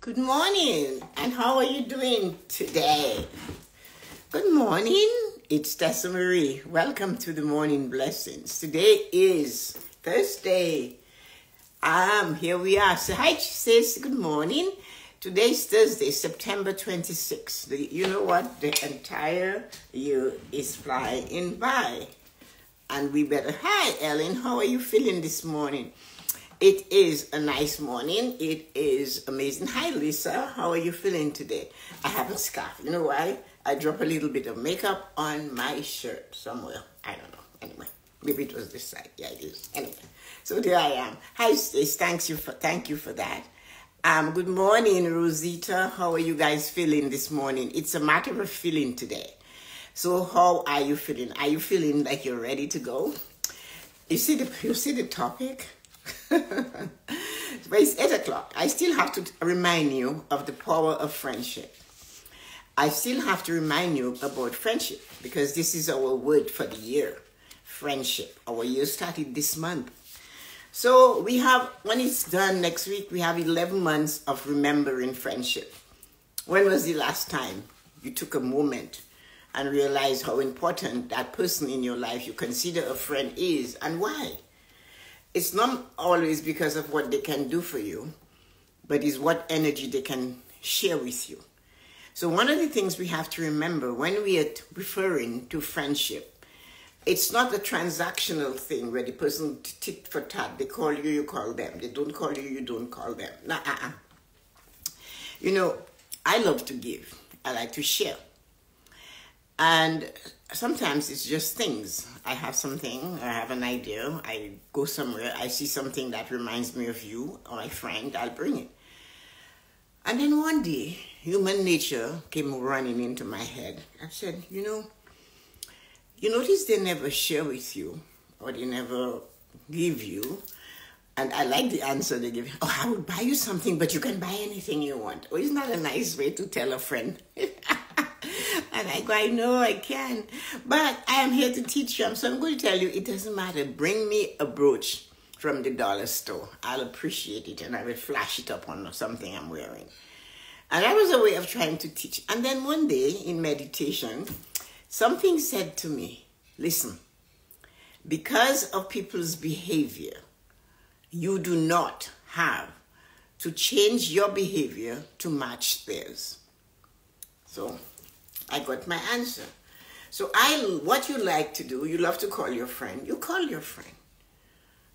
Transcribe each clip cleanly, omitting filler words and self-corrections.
Good morning, and how are you doing today? Good morning, it's Tessa-Marie. Welcome to the Morning Blessings. Today is Thursday. Here we are. So hi, sis. Good morning. Today's Thursday, September 26th. You know what? The entire year is flying by. And we better... Hi, Ellen. How are you feeling this morning? It is a nice morning. It is amazing. Hi, Lisa. How are you feeling today? I have a scarf. You know why? I dropped a little bit of makeup on my shirt somewhere. I don't know. Anyway, maybe it was this side. Yeah, it is. Anyway, so there I am. Hi, Stace. Thank you for that. Good morning, Rosita. How are you guys feeling this morning? It's a matter of feeling today. So how are you feeling? Are you feeling like you're ready to go? You see the topic? But it's 8 o'clock. I still have to remind you of the power of friendship. I still have to remind you about friendship because this is our word for the year. Friendship. Our year started this month. So we have, when it's done next week, we have 11 months of remembering friendship. When was the last time you took a moment and realized how important that person in your life you consider a friend is and why? It's not always because of what they can do for you, but it's what energy they can share with you. So one of the things we have to remember when we are referring to friendship, it's not a transactional thing where the person tit for tat, they call you, you call them. They don't call you, you don't call them. You know, I love to give. I like to share. And sometimes it's just things. I have something, I have an idea, I go somewhere, I see something that reminds me of you or my friend, I'll bring it. And then one day, human nature came running into my head. I said, you notice they never share with you or they never give you. And I like the answer they give. Oh, I would buy you something, but you can buy anything you want. Oh, isn't that a nice way to tell a friend? And I go, I know I can. But I am here to teach you. So I'm going to tell you, it doesn't matter. Bring me a brooch from the dollar store. I'll appreciate it and I will flash it up on something I'm wearing. And that was a way of trying to teach. And then one day in meditation, something said to me, listen, because of people's behavior, you do not have to change your behavior to match theirs. So I got my answer. So what you like to do, you love to call your friend. You call your friend.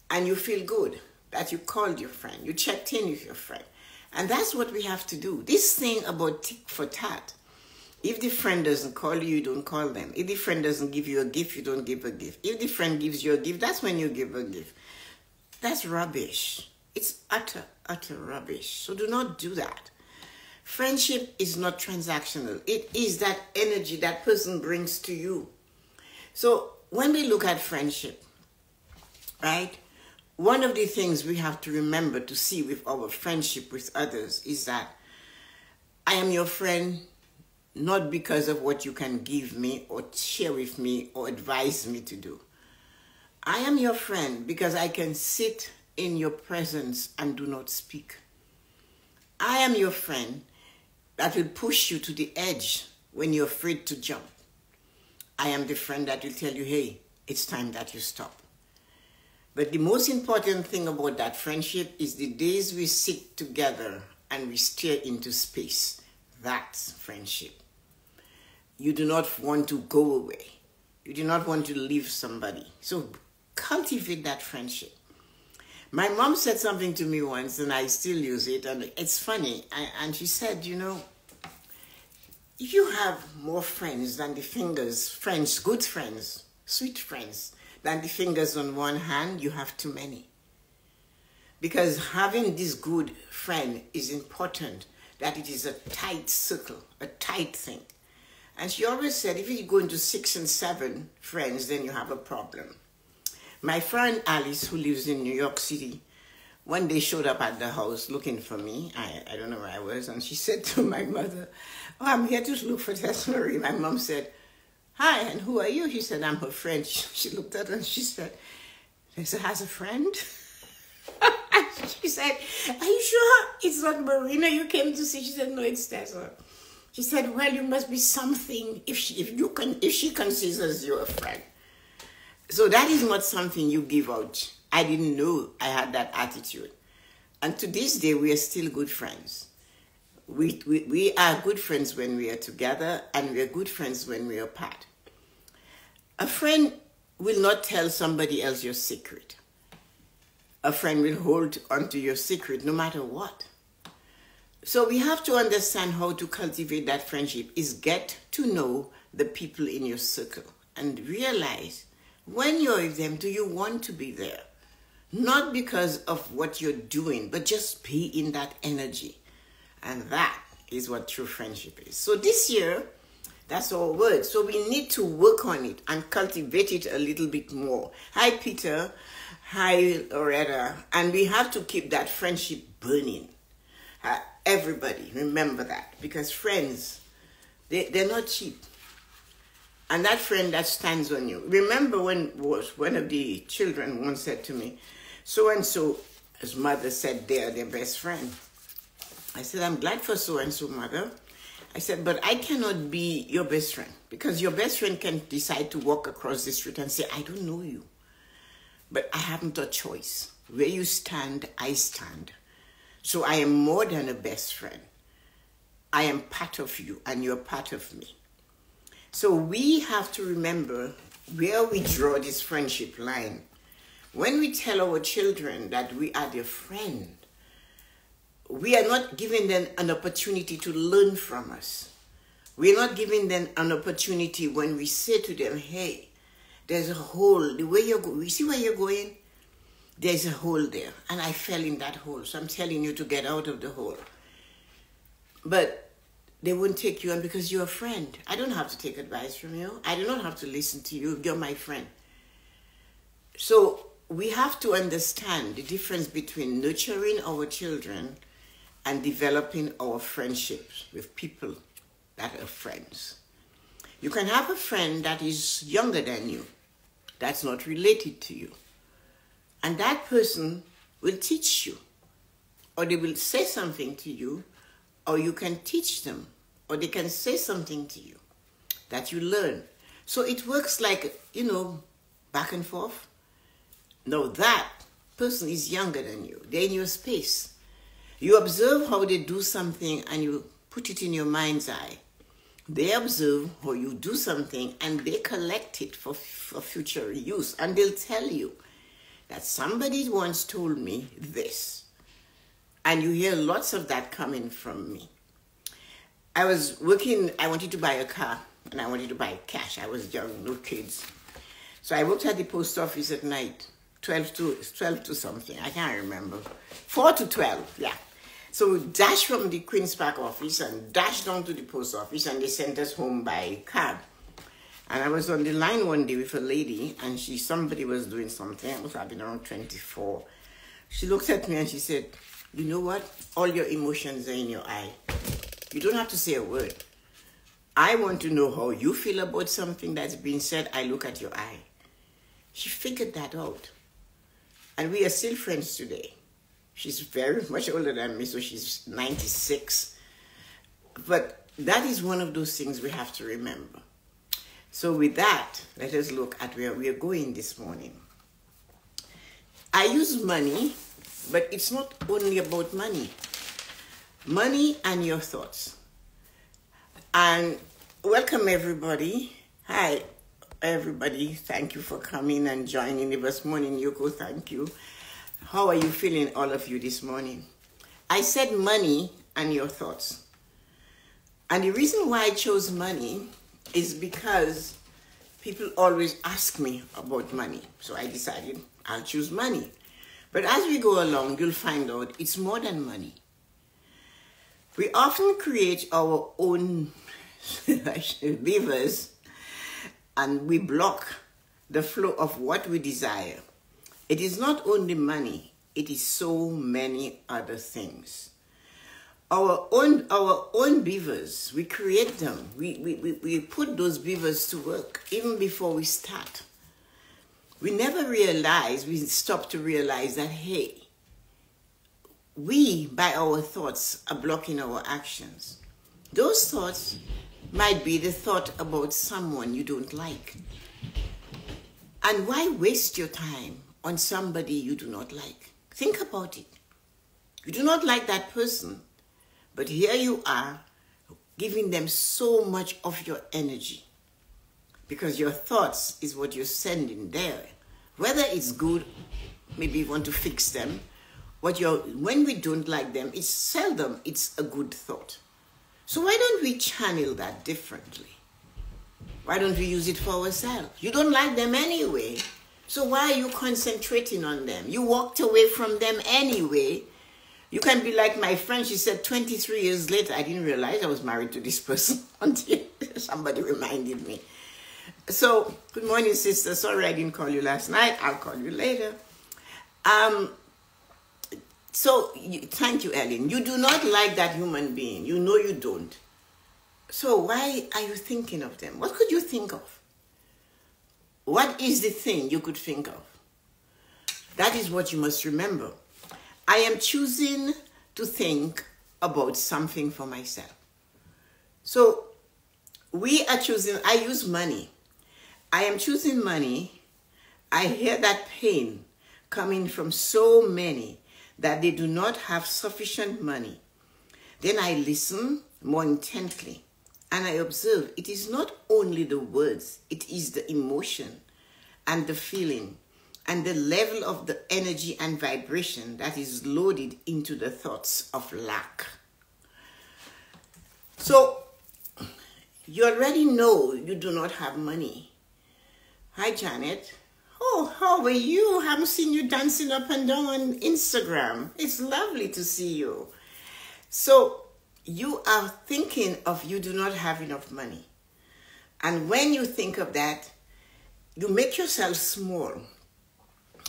And you feel good that you called your friend. You checked in with your friend. And that's what we have to do. This thing about tit for tat. If the friend doesn't call you, you don't call them. If the friend doesn't give you a gift, you don't give a gift. If the friend gives you a gift, that's when you give a gift. That's rubbish. It's utter rubbish. So do not do that. Friendship is not transactional. It is that energy that person brings to you. So when we look at friendship, right, one of the things we have to remember to see with our friendship with others is that I am your friend not because of what you can give me or share with me or advise me to do. I am your friend because I can sit in your presence and do not speak. I am your friend that will push you to the edge when you're afraid to jump. I am the friend that will tell you, hey, it's time that you stop. But the most important thing about that friendship is the days we sit together and we stare into space. That's friendship. You do not want to go away. You do not want to leave somebody. So cultivate that friendship. My mom said something to me once, and I still use it, and it's funny. And she said, if you have more friends than the fingers, friends, good friends, sweet friends, than the fingers on one hand, you have too many. Because having this good friend is important, that it is a tight circle, a tight thing. And she always said, if you go into 6 and 7 friends, then you have a problem. My friend Alice, who lives in New York City, one day showed up at the house looking for me. I don't know where I was. And she said to my mother, oh, I'm here to look for Tessa-Marie. My mom said, hi, and who are you? She said, I'm her friend. She looked at her and she said, Tessa has a friend? She said, are you sure it's not Marina you came to see? She said, no, it's Tessa. She said, well, you must be something if she considers you a friend. So that is not something you give out. I didn't know I had that attitude. And to this day, we are still good friends. We are good friends when we are together, and we are good friends when we are apart. A friend will not tell somebody else your secret. A friend will hold onto your secret no matter what. So we have to understand how to cultivate that friendship is get to know the people in your circle and realize when you're with them, do you want to be there? Not because of what you're doing, but just be in that energy. And that is what true friendship is. So this year, that's our word. So we need to work on it and cultivate it a little bit more. Hi, Peter. Hi, Loretta. And we have to keep that friendship burning. Everybody, remember that. Because friends, they're not cheap. And that friend that stands on you. Remember when one of the children once said to me, so-and-so, his mother said they're their best friend. I said, I'm glad for so-and-so, mother. I said, but I cannot be your best friend. Because your best friend can decide to walk across the street and say, I don't know you. But I haven't a choice. Where you stand, I stand. So I am more than a best friend. I am part of you and you're part of me. So we have to remember where we draw this friendship line. When we tell our children that we are their friend, we are not giving them an opportunity to learn from us. We're not giving them an opportunity when we say to them, hey, there's a hole. The way you're going, you see where you're going? There's a hole there. And I fell in that hole. So I'm telling you to get out of the hole. But they won't take you on because you're a friend. I don't have to take advice from you. I do not have to listen to you. You're my friend. So we have to understand the difference between nurturing our children and developing our friendships with people that are friends. You can have a friend that is younger than you, that's not related to you. And that person will teach you, or they will say something to you, or you can teach them, or they can say something to you that you learn. So it works like, back and forth. No, that person is younger than you. They're in your space. You observe how they do something and you put it in your mind's eye. They observe how you do something and they collect it for future use. And they'll tell you that somebody once told me this. And you hear lots of that coming from me. I was working, I wanted to buy a car and I wanted to buy cash. I was young, no kids. So I worked at the post office at night, 12 to something, I can't remember. 4 to 12, yeah. So dash from the Queen's Park office and dash down to the post office and they sent us home by cab. And I was on the line one day with a lady and somebody was doing something. I must have been around 24. She looked at me and she said, you know what? All your emotions are in your eye. You don't have to say a word. I want to know how you feel about something that's been said. I look at your eye. She figured that out. And we are still friends today. She's very much older than me, so she's 96. But that is one of those things we have to remember. So with that, let us look at where we are going this morning. I use money, but it's not only about money. Money and your thoughts. And welcome everybody. Hi everybody. Thank you for coming and joining this morning. Yoko, thank you. How are you feeling, all of you, this morning? I said money and your thoughts. And the reason why I chose money is because people always ask me about money. So I decided I'll choose money. But as we go along, you'll find out it's more than money. We often create our own levers and we block the flow of what we desire. It is not only money, it is so many other things. Our own beavers, we create them. We put those beavers to work even before we start. We never realize, we stop to realize that, hey, we, by our thoughts, are blocking our actions. Those thoughts might be the thought about someone you don't like. And why waste your time on somebody you do not like? Think about it. You do not like that person, but here you are giving them so much of your energy because your thoughts is what you're sending there. Whether it's good, maybe you want to fix them. When we don't like them, it's seldom it's a good thought. So why don't we channel that differently? Why don't we use it for ourselves? You don't like them anyway, so why are you concentrating on them? You walked away from them anyway. You can be like my friend. She said 23 years later, I didn't realize I was married to this person until somebody reminded me. So, good morning, sister. Sorry I didn't call you last night. I'll call you later. Thank you, Ellen. You do not like that human being. You know you don't. So why are you thinking of them? What could you think of? What is the thing you could think of? That is what you must remember. I am choosing to think about something for myself. So we are choosing, I use money. I am choosing money. I hear that pain coming from so many that they do not have sufficient money. Then I listen more intently and I observe it is not only the words, it is the emotion and the feeling and the level of the energy and vibration that is loaded into the thoughts of lack. So you already know you do not have money. Hi, Janet. Oh, how are you? I haven't seen you dancing up and down on Instagram. It's lovely to see you. So you are thinking of you do not have enough money. And when you think of that, you make yourself small.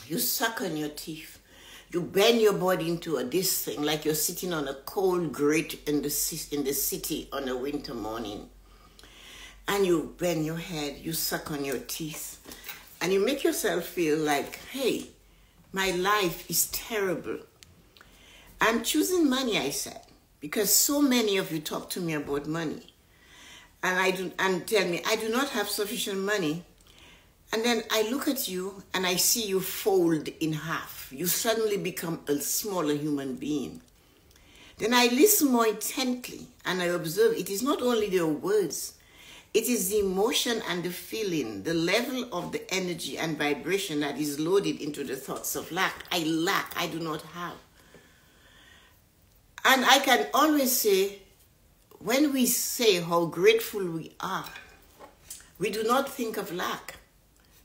You suck on your teeth. You bend your body into this thing like you're sitting on a cold grate in the city on a winter morning. And you bend your head, you suck on your teeth. And you make yourself feel like, hey, my life is terrible. I'm choosing money, I said, because so many of you talk to me about money. And tell me, I do not have sufficient money. And then I look at you and I see you fold in half. You suddenly become a smaller human being. Then I listen more intently and I observe it is not only their words, it is the emotion and the feeling, the level of the energy and vibration that is loaded into the thoughts of lack. I lack, I do not have. And I can always say, when we say how grateful we are, we do not think of lack.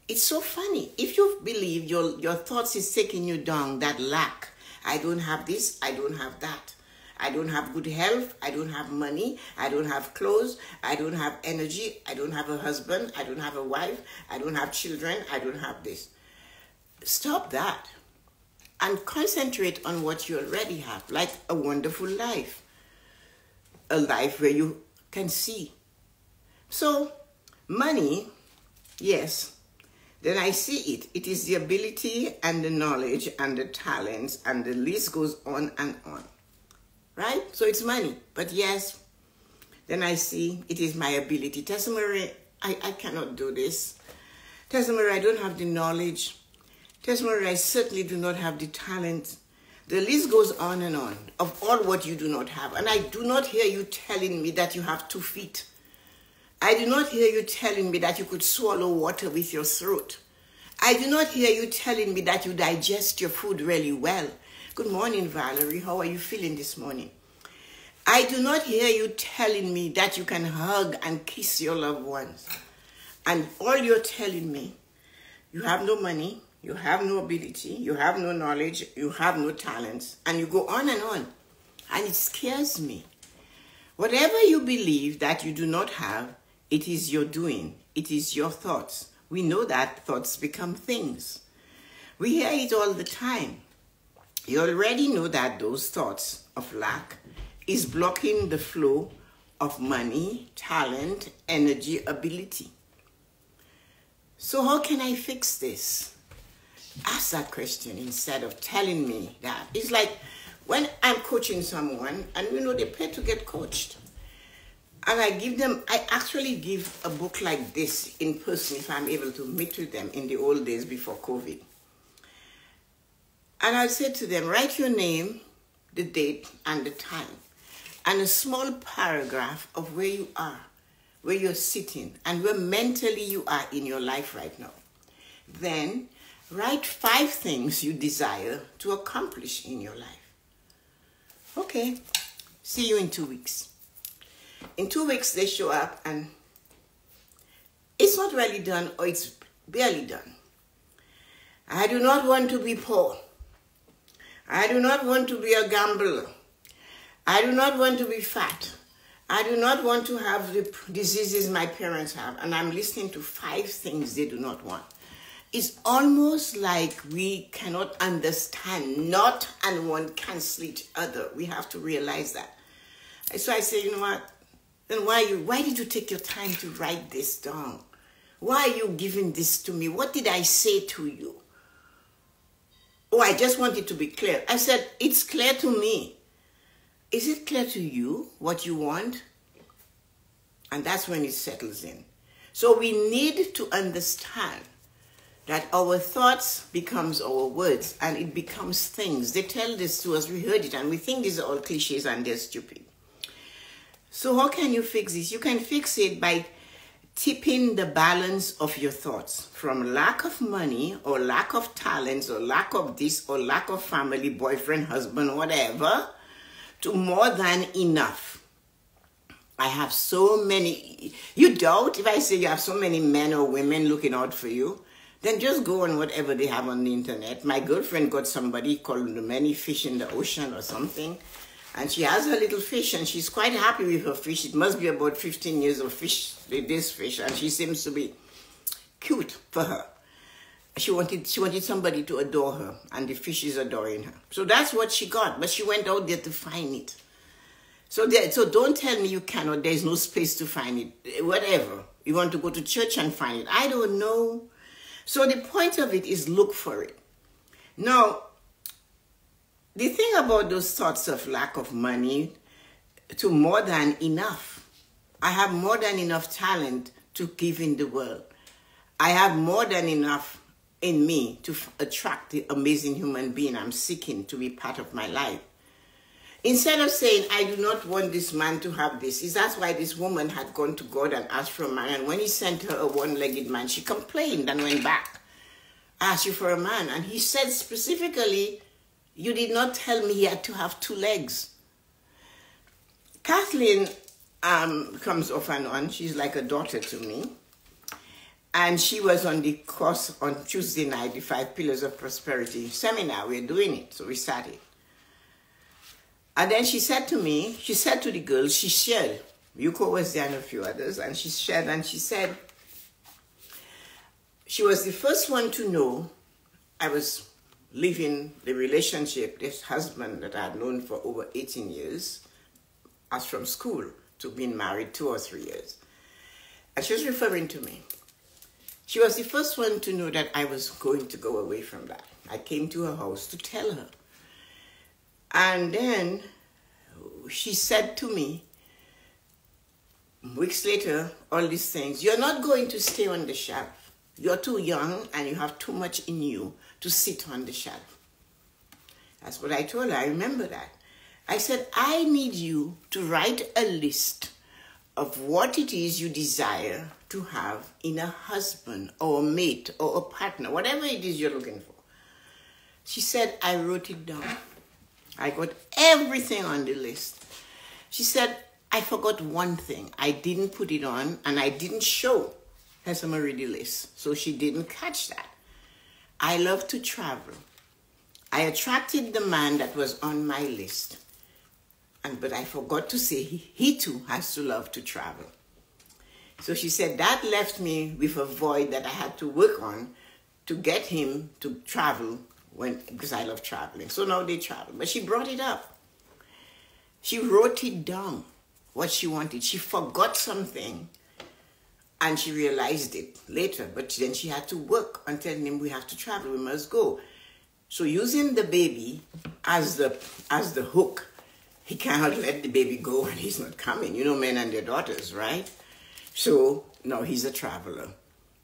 It's so funny. If you believe your thoughts is taking you down, that lack, I don't have this, I don't have that. I don't have good health, I don't have money, I don't have clothes, I don't have energy, I don't have a husband, I don't have a wife, I don't have children, I don't have this. Stop that and concentrate on what you already have, like a wonderful life, a life where you can see. So, money, yes, then I see it. It is the ability and the knowledge and the talents and the list goes on and on. Right? So it's money. But yes, then I see it is my ability. Tessa-Marie, I cannot do this. Tessa-Marie, I don't have the knowledge. Tessa-Marie, I certainly do not have the talent. The list goes on and on of all what you do not have. And I do not hear you telling me that you have 2 feet. I do not hear you telling me that you could swallow water with your throat. I do not hear you telling me that you digest your food really well. Good morning, Valerie. How are you feeling this morning? I do not hear you telling me that you can hug and kiss your loved ones. And all you're telling me, you have no money, you have no ability, you have no knowledge, you have no talents, and you go on. And it scares me. Whatever you believe that you do not have, it is your doing. It is your thoughts. We know that thoughts become things. We hear it all the time. You already know that those thoughts of lack is blocking the flow of money, talent, energy, ability. So how can I fix this? Ask that question instead of telling me that. It's like when I'm coaching someone, and they pay to get coached, and I actually give a book like this in person if I'm able to meet with them in the old days before COVID. And I said to them, write your name, the date, and the time, and a small paragraph of where you are, where you're sitting, and where mentally you are in your life right now. Then write 5 things you desire to accomplish in your life. Okay, see you in 2 weeks. In 2 weeks, they show up and it's not really done or it's barely done. I do not want to be poor. I do not want to be a gambler. I do not want to be fat. I do not want to have the diseases my parents have. And I'm listening to 5 things they do not want. It's almost like we cannot understand not and one cancel each other. We have to realize that. So I say, you know what? Then why did you take your time to write this down? Why are you giving this to me? What did I say to you? Oh, I just want it to be clear. I said, it's clear to me. Is it clear to you what you want? And that's when it settles in. So we need to understand that our thoughts becomes our words and it becomes things. They tell this to us, we heard it, and we think these are all cliches and they're stupid. So how can you fix this? You can fix it by tipping the balance of your thoughts from lack of money or lack of talents or lack of this or lack of family, boyfriend, husband, whatever, to more than enough. I have so many. You doubt if I say you have so many men or women looking out for you? Then just go on whatever they have on the internet. My girlfriend got somebody called the many fish in the ocean or something. And she has her little fish and she's quite happy with her fish. It must be about 15 years of fish, this fish. And she seems to be cute for her. She wanted somebody to adore her. And the fish is adoring her. So that's what she got. But she went out there to find it. So don't tell me you cannot. There's no space to find it. Whatever. You want to go to church and find it. I don't know. So the point of it is look for it. Now, the thing about those thoughts of lack of money to more than enough. I have more than enough talent to give in the world. I have more than enough in me to attract the amazing human being I'm seeking to be part of my life. Instead of saying, I do not want this man to have this, that's why this woman had gone to God and asked for a man. And when he sent her a one-legged man, she complained and went back. I asked you for a man. And he said specifically, you did not tell me he had to have 2 legs. Kathleen comes off and on. She's like a daughter to me. And she was on the course on Tuesday night, the 5 Pillars of Prosperity seminar. We're doing it, so we started. And then she said to me, she said to the girls, she shared, Yuko was there and a few others, and she shared and she said, she was the first one to know I was leaving the relationship, this husband that I had known for over 18 years, as from school to being married 2 or 3 years. And she was referring to me. She was the first one to know that I was going to go away from that. I came to her house to tell her. And then she said to me, weeks later, all these things, you're not going to stay on the shelf. You're too young and you have too much in you to sit on the shelf. That's what I told her. I remember that. I said, I need you to write a list of what it is you desire to have in a husband or a mate or a partner, whatever it is you're looking for. She said, I wrote it down. I got everything on the list. She said, I forgot one thing. I didn't put it on and I didn't show Tessa-Marie the list. So she didn't catch that. I love to travel. I attracted the man that was on my list. But I forgot to say he too has to love to travel. So she said that left me with a void that I had to work on to get him to travel because I love traveling. So now they travel. But she brought it up. She wrote it down, what she wanted. She forgot something and she realized it later. But then she had to work on telling him we have to travel, we must go. So using the baby as the hook, he cannot let the baby go and he's not coming. You know, men and their daughters, right? So no, he's a traveler.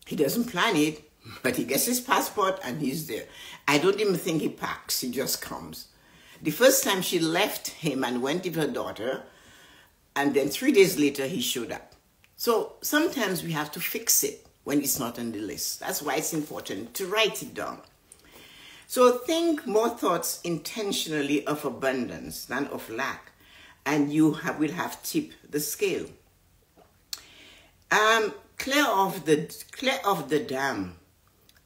He doesn't plan it, but he gets his passport and he's there. I don't even think he packs, he just comes. The first time she left him and went with her daughter, and then 3 days later he showed up. So sometimes we have to fix it when it's not on the list. That's why it's important to write it down. So think more thoughts intentionally of abundance than of lack, and you will have tipped the scale. Clear off the dam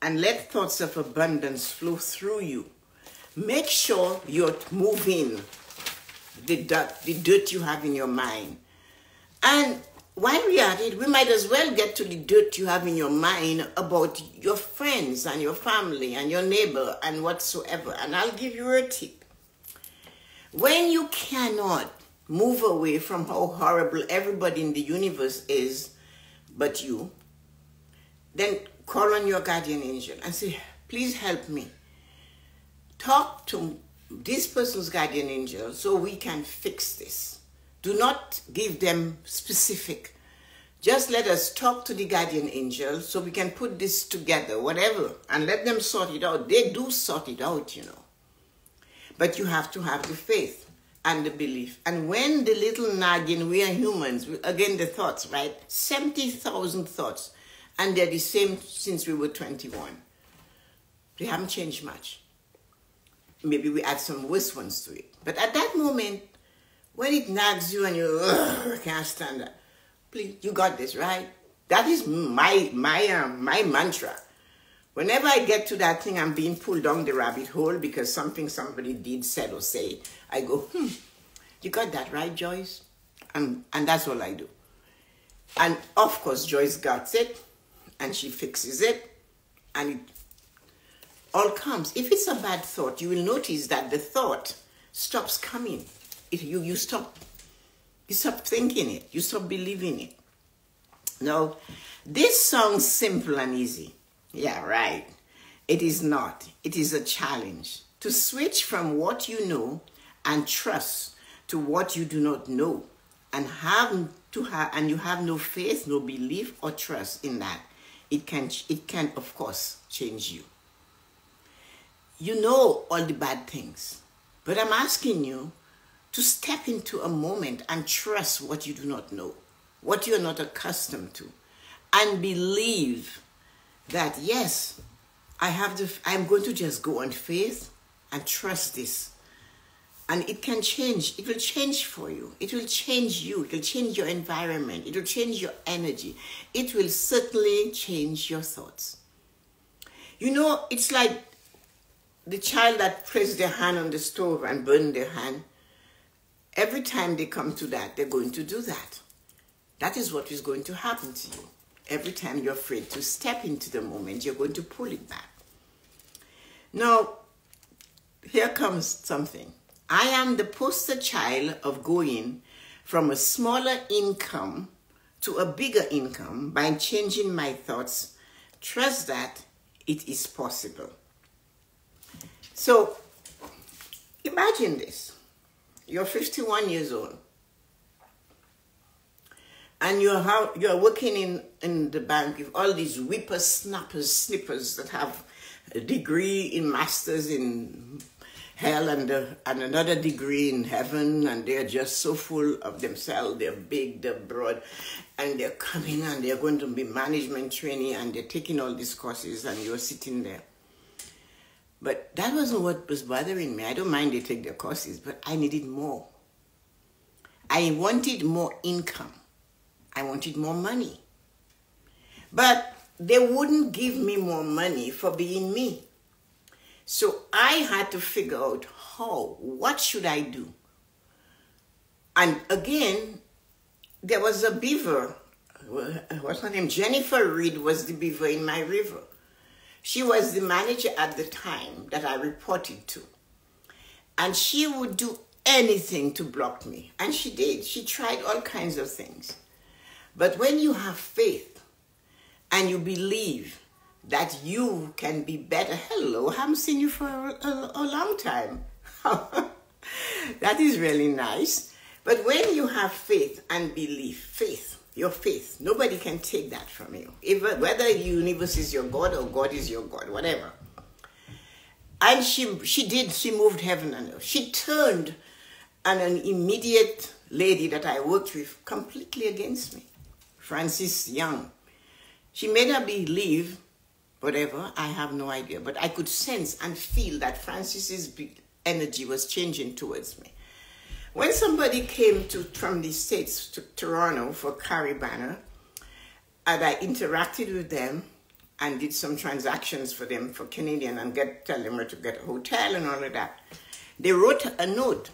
and let thoughts of abundance flow through you. Make sure you're moving the dirt you have in your mind. And while we are at it, we might as well get to the dirt you have in your mind about your friends and your family and your neighbor and whatsoever. And I'll give you a tip. When you cannot move away from how horrible everybody in the universe is but you, then call on your guardian angel and say, please help me. Talk to this person's guardian angel so we can fix this. Do not give them specific. Just let us talk to the guardian angel so we can put this together, whatever, and let them sort it out. They do sort it out, you know. But you have to have the faith and the belief. And when the little nagging, we are humans, again the thoughts, right? 70,000 thoughts. And they're the same since we were 21. They haven't changed much. Maybe we add some worse ones to it. But at that moment, when it nags you and you can't stand that, please, you got this, right? That is my mantra. Whenever I get to that thing, I'm being pulled down the rabbit hole because something somebody did, said, or say, I go, you got that, right, Joyce? And that's all I do. And of course, Joyce got it, and she fixes it, and it all comes. If it's a bad thought, you will notice that the thought stops coming. You stop thinking it. You stop believing it. Now, this sounds simple and easy. Yeah, right. It is not. It is a challenge to switch from what you know and trust to what you do not know, and you have no faith, no belief or trust in that. It can of course change you. You know all the bad things, but I'm asking you to step into a moment and trust what you do not know, what you're not accustomed to, and believe that, yes, I'm going to just go on faith and trust this. And it can change. It will change for you. It will change you. It will change your environment. It will change your energy. It will certainly change your thoughts. You know, it's like the child that placed their hand on the stove and burned their hand. Every time they come to that, they're going to do that. That is what is going to happen to you. Every time you're afraid to step into the moment, you're going to pull it back. Now, here comes something. I am the poster child of going from a smaller income to a bigger income by changing my thoughts. Trust that it is possible. So, imagine this. You're 51 years old. And you're working in the bank with all these snippers that have a degree in masters in hell and another degree in heaven, and they're just so full of themselves. They're big, they're broad, and they're coming and they're going to be management training, and they're taking all these courses, and you're sitting there. But that wasn't what was bothering me. I don't mind they take their courses, but I needed more. I wanted more income. I wanted more money. But they wouldn't give me more money for being me. So I had to figure out what should I do? And again, there was a beaver. What's her name? Jennifer Reed was the beaver in my river. She was the manager at the time that I reported to. And she would do anything to block me. And she did. She tried all kinds of things. But when you have faith and you believe that you can be better. Hello, I haven't seen you for a long time. That is really nice. But when you have faith and belief, your faith, nobody can take that from you. Whether the universe is your God or God is your God, whatever. And she moved heaven and earth. She turned an immediate lady that I worked with completely against me, Frances Young. She made her believe, whatever, I have no idea, but I could sense and feel that Frances's energy was changing towards me. When somebody came from the States to Toronto for Caribana, and I interacted with them and did some transactions for them for Canadian and tell them where to get a hotel and all of that, they wrote a note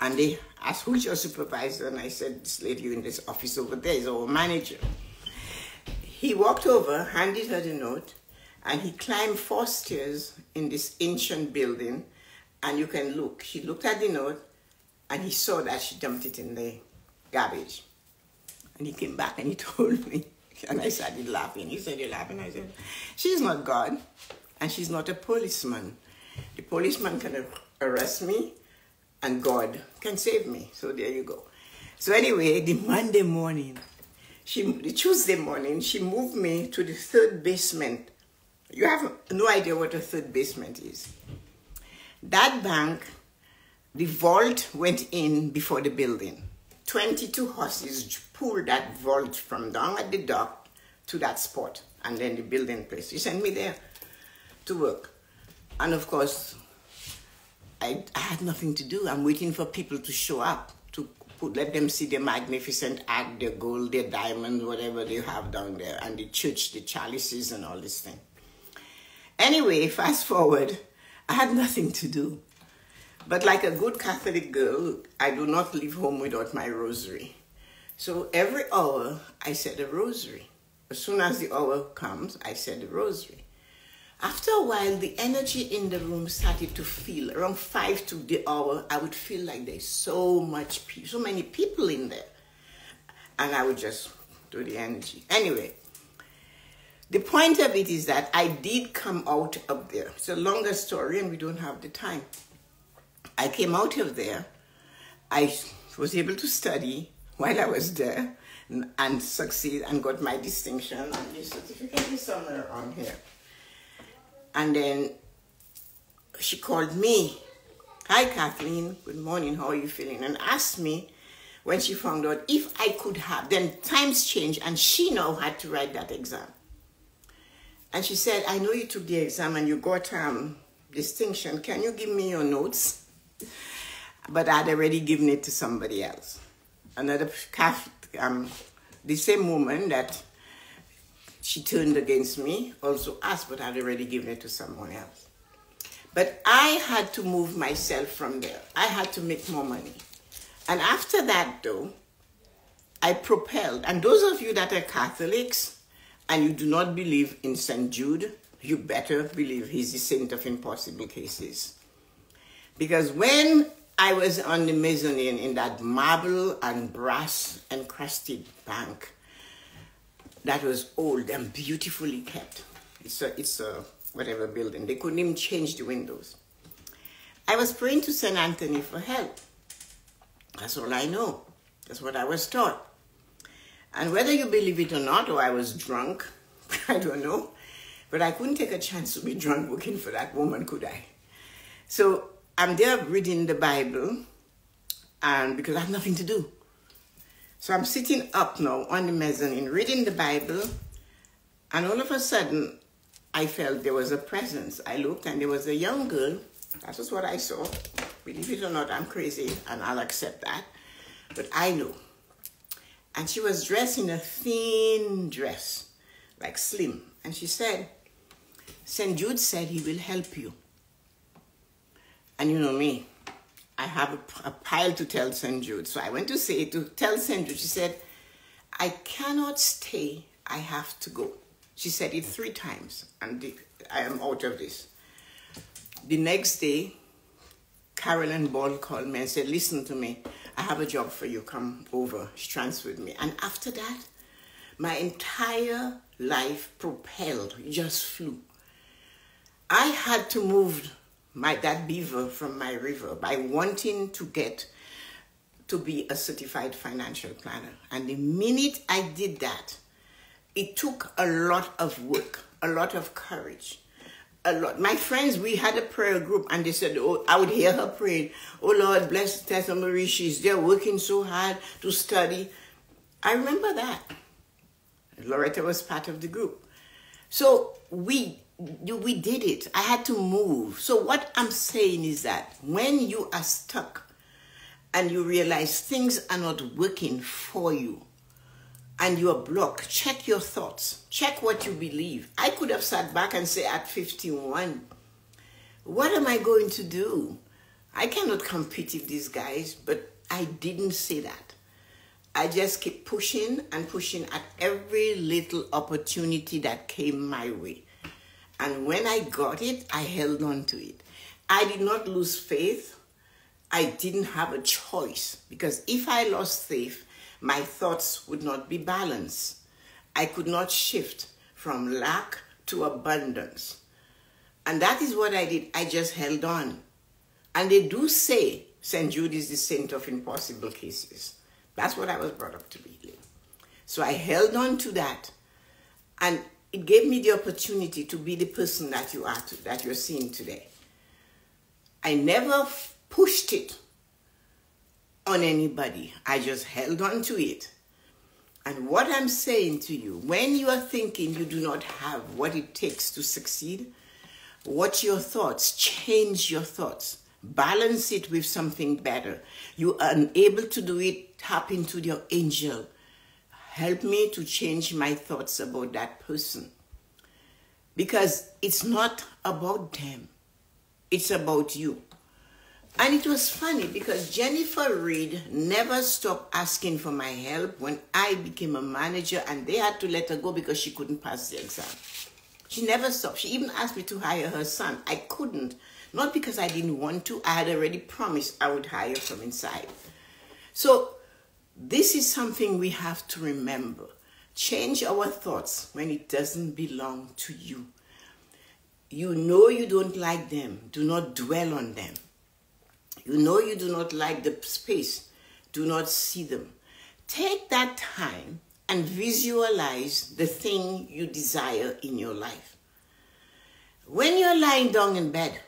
and they asked, who's your supervisor? And I said, this lady in this office over there is our manager. He walked over, handed her the note, and he climbed 4 stairs in this ancient building, and you can look. He looked at the note, and he saw that she dumped it in the garbage. And he came back and he told me, and I started laughing. He said, you're laughing? I said, she's not God, and she's not a policeman. The policeman can arrest me, and God can save me. So there you go. So anyway, the Tuesday morning, she moved me to the 3rd basement. You have no idea what a 3rd basement is. That bank, the vault went in before the building. 22 horses pulled that vault from down at the dock to that spot, and then the building place. He sent me there to work. And of course, I had nothing to do. I'm waiting for people to show up, to let them see their magnificent art, their gold, their diamonds, whatever they have down there, and the church, the chalices, and all this thing. Anyway, fast forward, I had nothing to do. But like a good Catholic girl, I do not leave home without my rosary. So every hour, I said a rosary. As soon as the hour comes, I said the rosary. After a while, the energy in the room started to feel, around 5 to the hour, I would feel like there's so many people in there. And I would just do the energy. Anyway, the point of it is that I did come out of there. It's a longer story and we don't have the time. I came out of there. I was able to study while I was there and succeed and got my distinction. And the certificate is somewhere around here. And then she called me. Hi, Kathleen. Good morning. How are you feeling? And asked me when she found out if I could have. Then times changed and she now had to write that exam. And she said, I know you took the exam and you got distinction. Can you give me your notes? But I'd already given it to somebody else. Another, the same woman that she turned against me also asked, but I'd already given it to someone else. But I had to move myself from there. I had to make more money. And after that, though, I propelled. And those of you that are Catholics and you do not believe in St. Jude, you better believe he's the saint of impossible cases. Because when I was on the mezzanine in that marble and brass encrusted bank, that was old and beautifully kept. It's a whatever building. They couldn't even change the windows. I was praying to St. Anthony for help. That's all I know. That's what I was taught. And whether you believe it or not, or I was drunk, I don't know. But I couldn't take a chance to be drunk working for that woman, could I? So I'm there reading the Bible, and because I have nothing to do. So I'm sitting up now on the mezzanine, reading the Bible, and all of a sudden, I felt there was a presence. I looked, and there was a young girl. That was what I saw. Believe it or not, I'm crazy, and I'll accept that. But I know. And she was dressed in a thin dress, like slim. And she said, St. Jude said he will help you. And you know me, I have a pile to tell St. Jude. So I went to tell St. Jude. She said, I cannot stay. I have to go. She said it 3 times, and I am out of this. The next day, Carolyn Ball called me and said, listen to me. I have a job for you. Come over. She transferred me. And after that, my entire life propelled, just flew. I had to move that beaver from my river by wanting to get to be a certified financial planner. And the minute I did that, it took a lot of work, a lot of courage, a lot. My friends, we had a prayer group, and they said, oh, I would hear her praying, oh Lord, bless Tessa-Marie, she's there working so hard to study. I remember that. Loretta was part of the group. So we did it. I had to move. So what I'm saying is that when you are stuck and you realize things are not working for you and you are blocked, check your thoughts. Check what you believe. I could have sat back and said at 51, what am I going to do? I cannot compete with these guys, but I didn't say that. I just kept pushing and pushing at every little opportunity that came my way. And when I got it, I held on to it. I did not lose faith. I didn't have a choice, because if I lost faith, my thoughts would not be balanced. I could not shift from lack to abundance. And that is what I did. I just held on. And they do say St. Jude is the saint of impossible cases. That's what I was brought up to believe. So I held on to that, and it gave me the opportunity to be the person that you are, that you're seeing today. I never pushed it on anybody. I just held on to it. And what I'm saying to you, when you are thinking you do not have what it takes to succeed, watch your thoughts, change your thoughts. Balance it with something better. You are unable to do it, tap into your angel. Help me to change my thoughts about that person. Because it's not about them. It's about you. And it was funny because Jennifer Reed never stopped asking for my help when I became a manager, and they had to let her go because she couldn't pass the exam. She never stopped. She even asked me to hire her son. I couldn't. Not because I didn't want to. I had already promised I would hire from inside. So this is something we have to remember. Change our thoughts when it doesn't belong to you. You know you don't like them. Do not dwell on them. You know you do not like the space. Do not see them. Take that time and visualize the thing you desire in your life. When you're lying down in bed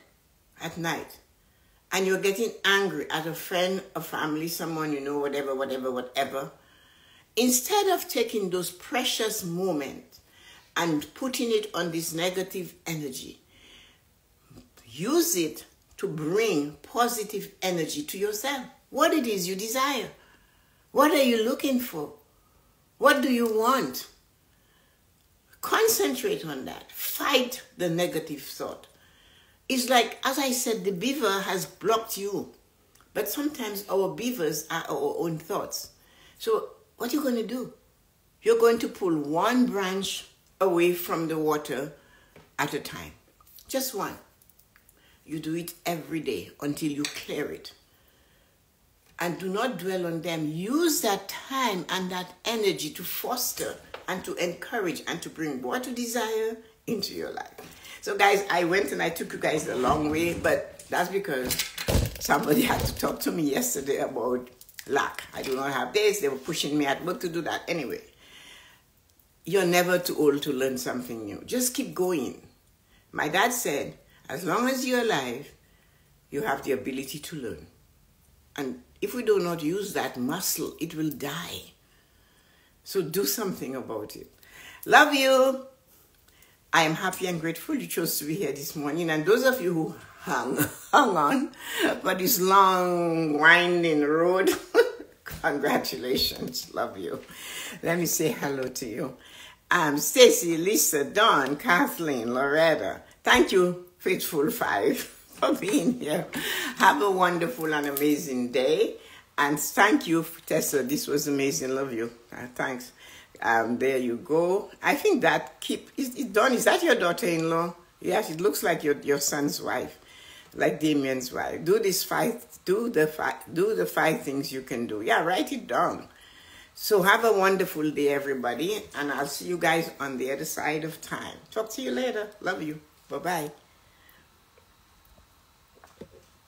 at night and you're getting angry at a friend, a family, someone you know, whatever, instead of taking those precious moments and putting it on this negative energy, use it to bring positive energy to yourself. What it is you desire. What are you looking for? What do you want? Concentrate on that. Fight the negative thought. It's like, as I said, the beaver has blocked you. But sometimes our beavers are our own thoughts. So what are you going to do? You're going to pull one branch away from the water at a time. Just one. You do it every day until you clear it. And do not dwell on them. Use that time and that energy to foster and to encourage and to bring what you desire into your life. So guys, I went and I took you guys a long way, but that's because somebody had to talk to me yesterday about lack. I do not have this. They were pushing me at work to do that. Anyway, you're never too old to learn something new. Just keep going. My dad said, as long as you're alive, you have the ability to learn. And if we do not use that muscle, it will die. So do something about it. Love you. I am happy and grateful you chose to be here this morning. And those of you who hung on for this long, winding road, congratulations. Love you. Let me say hello to you. Stacy, Lisa, Dawn, Kathleen, Loretta. Thank you, Faithful Five, for being here. Have a wonderful and amazing day. And thank you, Tessa. This was amazing. Love you. Thanks. There you go. I think that Dawn, is that your daughter-in-law? Yes, it looks like your son's wife, like Damien's wife. Do the 5 things you can do. Yeah, write it down. So have a wonderful day, everybody, and I'll see you guys on the other side of time. Talk to you later. Love you. Bye-bye.